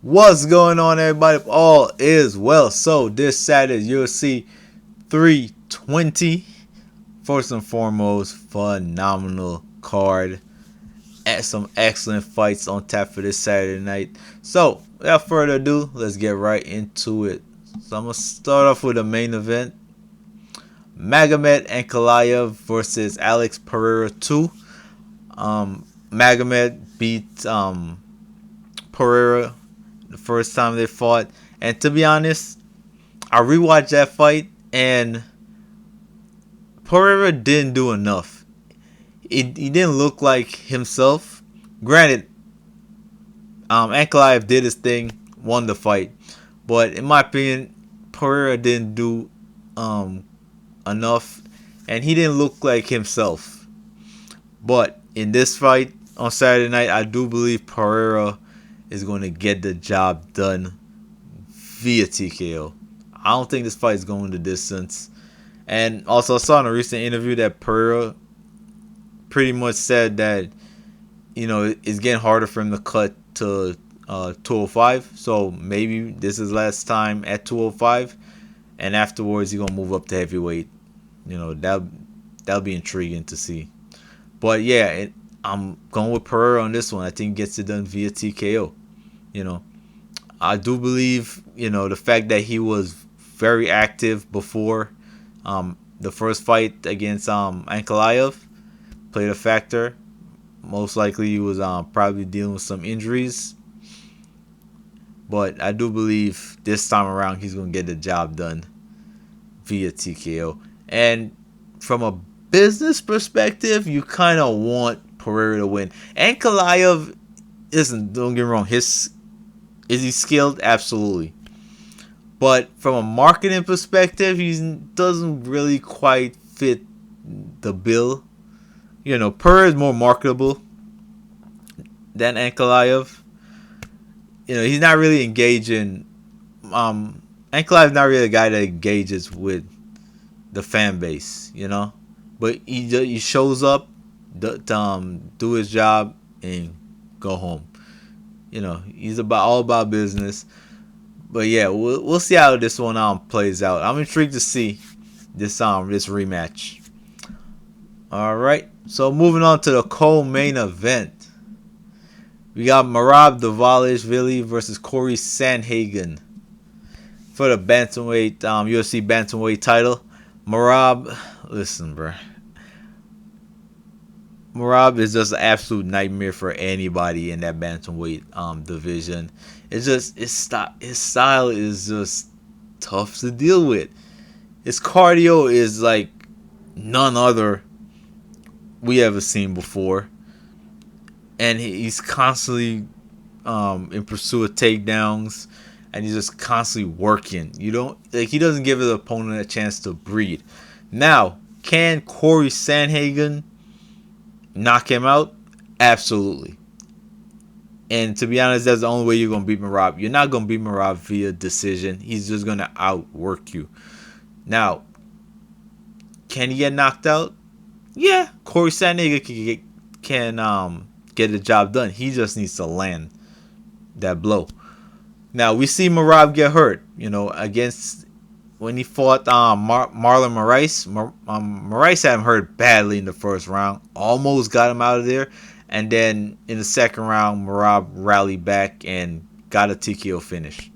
What's going on, everybody? All is well. So this Saturday, UFC 320. First and foremost, phenomenal card. And some excellent fights on tap for this Saturday night. So without further ado, let's get right into it. So I'm gonna start off with the main event: Magomed Ankalaev versus Alex Pereira 2. Magomed beat Pereira the first time they fought. And to be honest, I rewatched that fight and Pereira didn't do enough. He didn't look like himself. Granted, Ankalaev did his thing, won the fight. But in my opinion, Pereira didn't do um, enough. And he didn't look like himself. But in this fight on Saturday night, I do believe Pereira is going to get the job done via TKO. I don't think this fight is going the distance. And also, I saw in a recent interview that Pereira pretty much said that, it's getting harder for him to cut to 205. So maybe this is last time at 205. And afterwards, he's going to move up to heavyweight. That'll be intriguing to see. But yeah, I'm going with Pereira on this one. I think he gets it done via TKO. I do believe, the fact that he was very active before the first fight against Ankalaev played a factor. Most likely he was probably dealing with some injuries. But I do believe this time around he's going to get the job done via TKO. And from a business perspective, you kind of want Pereira to win. Ankalaev, don't get me wrong, is he skilled? Absolutely. But from a marketing perspective, he doesn't really quite fit the bill. Pereira is more marketable than Ankalaev. He's not really engaging. Ankalaev is not really a guy that engages with the fan base, But he shows up, do his job, and go home. He's all about business. But yeah, we'll see how this one plays out. I'm intrigued to see this rematch. All right, so moving on to the co-main event, we got Merab Dvalishvili versus Corey Sandhagen for the bantamweight UFC bantamweight title. Merab, listen, bro. Merab is just an absolute nightmare for anybody in that bantamweight division. It's just his style is just tough to deal with. His cardio is like none other we ever seen before, and he's constantly in pursuit of takedowns, and he's just constantly working. He doesn't give his opponent a chance to breathe. Now, can Corey Sandhagen knock him out? Absolutely. And to be honest, that's the only way you're going to beat Merab. You're not going to beat Merab via decision. He's just going to outwork you. Now, can he get knocked out? Yeah, Corey Sandhagen can get the job done. He just needs to land that blow. Now, we see Merab get hurt, against when he fought Marlon Moraes. Moraes had him hurt badly in the first round. Almost got him out of there. And then in the second round, Merab rallied back and got a TKO finish.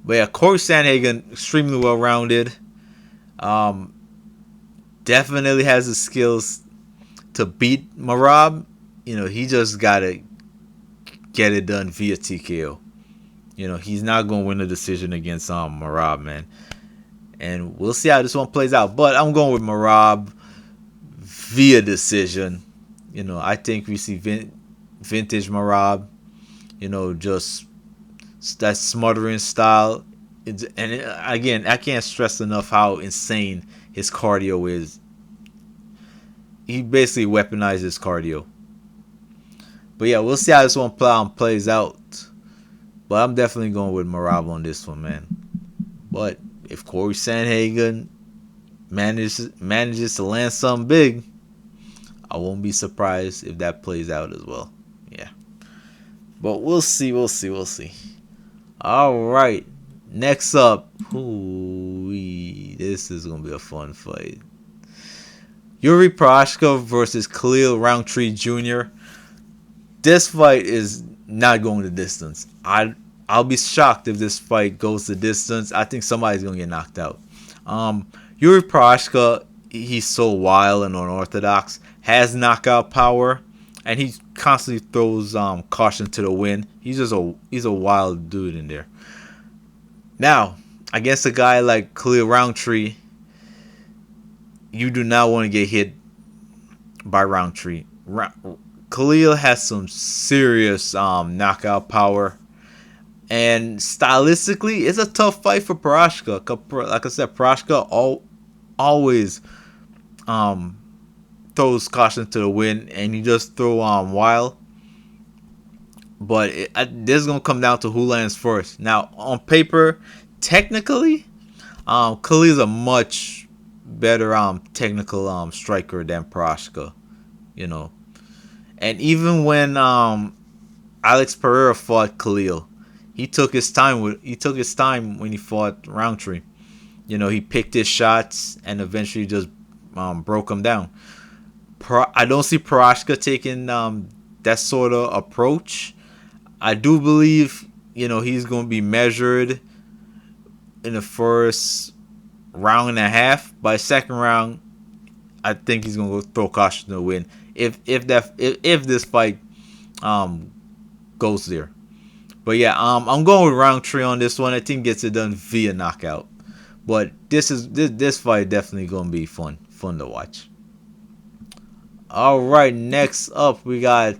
But yeah, Corey Sandhagen, extremely well-rounded. Definitely has the skills to beat Merab. He just got to get it done via TKO. He's not going to win the decision against Merab, man. And we'll see how this one plays out. But I'm going with Merab via decision. I think we see vintage Merab. Just that smothering style. Again, I can't stress enough how insane his cardio is. He basically weaponizes cardio. But yeah, we'll see how this one plays out. But I'm definitely going with Merab on this one, man. But if Corey Sandhagen manages to land something big, I won't be surprised if that plays out as well. Yeah. But we'll see, we'll see, we'll see. All right, next up, this is gonna be a fun fight. Yuri Prochazka versus Khalil Roundtree Jr. This fight is not going the distance. I'll be shocked if this fight goes the distance. I think somebody's gonna get knocked out. Yuri Prochazka, he's so wild and unorthodox, has knockout power, and he constantly throws caution to the wind. He's a wild dude in there. Now, against a guy like Khalil Roundtree, you do not want to get hit by Roundtree. Khalil has some serious knockout power, and stylistically, it's a tough fight for Prochazka. Like I said, Prochazka always throws caution to the wind, and he just throw wild. But this is gonna come down to who lands first. Now, on paper, technically, Khalil's a much better technical striker than Prochazka, you know. And even when Alex Pereira fought Khalil, he took his time when he fought Roundtree. You know, he picked his shots and eventually just broke him down. I don't see Prochazka taking that sort of approach. I do believe, you know, he's going to be measured in the first round and a half. By second round, I think he's going to go throw caution to win. If this fight goes there. But yeah, I'm going with Roundtree on this one. I think gets it done via knockout. But this fight definitely going to be fun to watch. All right, next up we got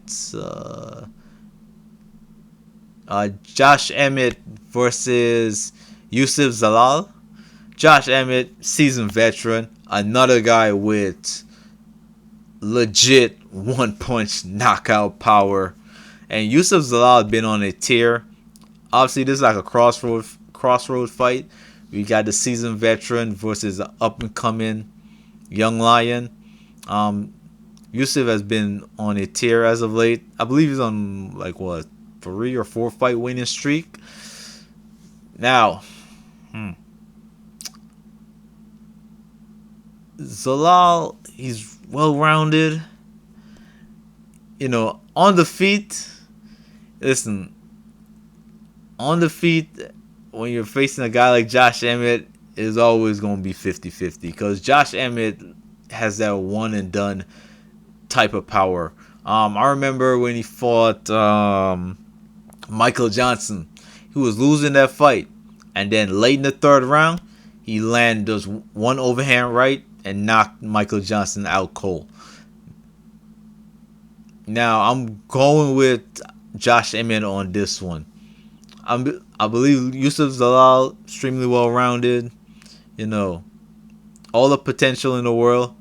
Josh Emmett versus Yusuf Zalal. Josh Emmett, seasoned veteran, another guy with legit one-punch knockout power. And Yusuf Zalal has been on a tear. Obviously, this is like a crossroad fight. We got the seasoned veteran versus the up-and-coming young lion. Yusuf has been on a tear as of late. I believe he's on like what, 3 or 4 fight winning streak. Now, Zalal, he's well-rounded. You know, on the feet. Listen, on the feet, when you're facing a guy like Josh Emmett, is always going to be 50-50 because Josh Emmett has that one and done type of power. I remember when he fought Michael Johnson. He was losing that fight, and then late in the third round, he landed just one overhand right and knocked Michael Johnson out cold. Now I'm going with Josh Emmett on this one. I believe Yusuf Zalal extremely well rounded. You know, all the potential in the world.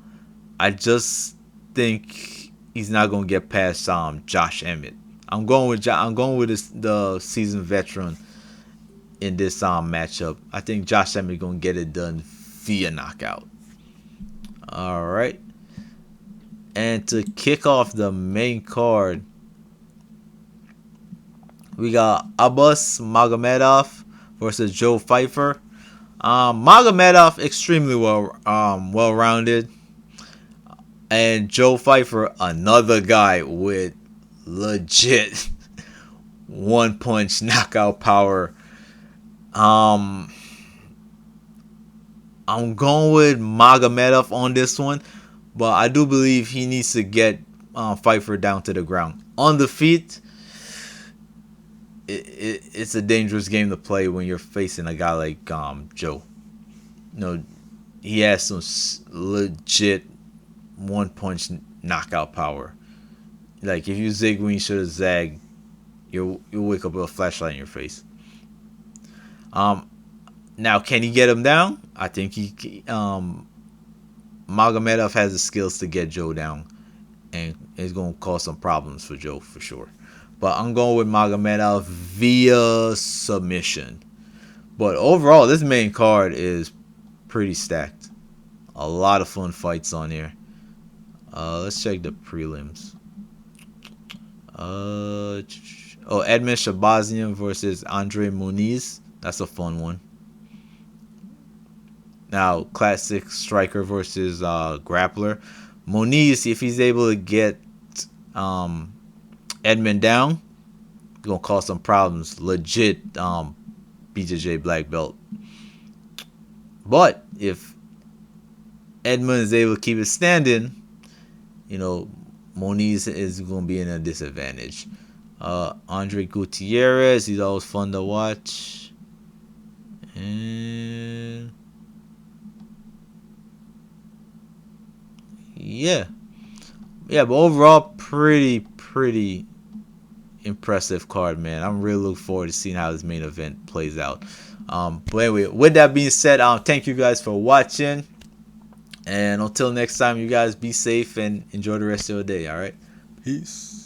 I just think he's not gonna get past Josh Emmett. I'm going with the seasoned veteran in this matchup. I think Josh Emmett gonna get it done via knockout. All right. And to kick off the main card, we got Abbas Magomedov versus Joe Pfeiffer. Magomedov extremely well-rounded, and Joe Pfeiffer, another guy with legit one-punch knockout power. I'm going with Magomedov on this one, but I do believe he needs to get Pfeiffer down to the ground. On the feet, it's a dangerous game to play when you're facing a guy like Joe. You know, he has some legit one-punch knockout power. Like, if you zig when you should have zagged, you'll wake up with a flashlight in your face. Now, can he get him down? I think Magomedov has the skills to get Joe down, and it's going to cause some problems for Joe for sure. But I'm going with Magomedov via submission. But overall, this main card is pretty stacked. A lot of fun fights on here. Let's check the prelims. Oh, Edmund Shabazian versus Andre Muniz. That's a fun one. Now, classic striker versus grappler. Muniz, if he's able to get um, Edmund down, gonna cause some problems. Legit BJJ black belt. But if Edmund is able to keep it standing, you know, Moniz is going to be in a disadvantage. Andre Gutierrez, he's always fun to watch. And yeah. Yeah, but overall, pretty impressive card, man. I'm really looking forward to seeing how this main event plays out. But anyway, with that being said, thank you guys for watching. And until next time, you guys be safe and enjoy the rest of your day, all right? Peace.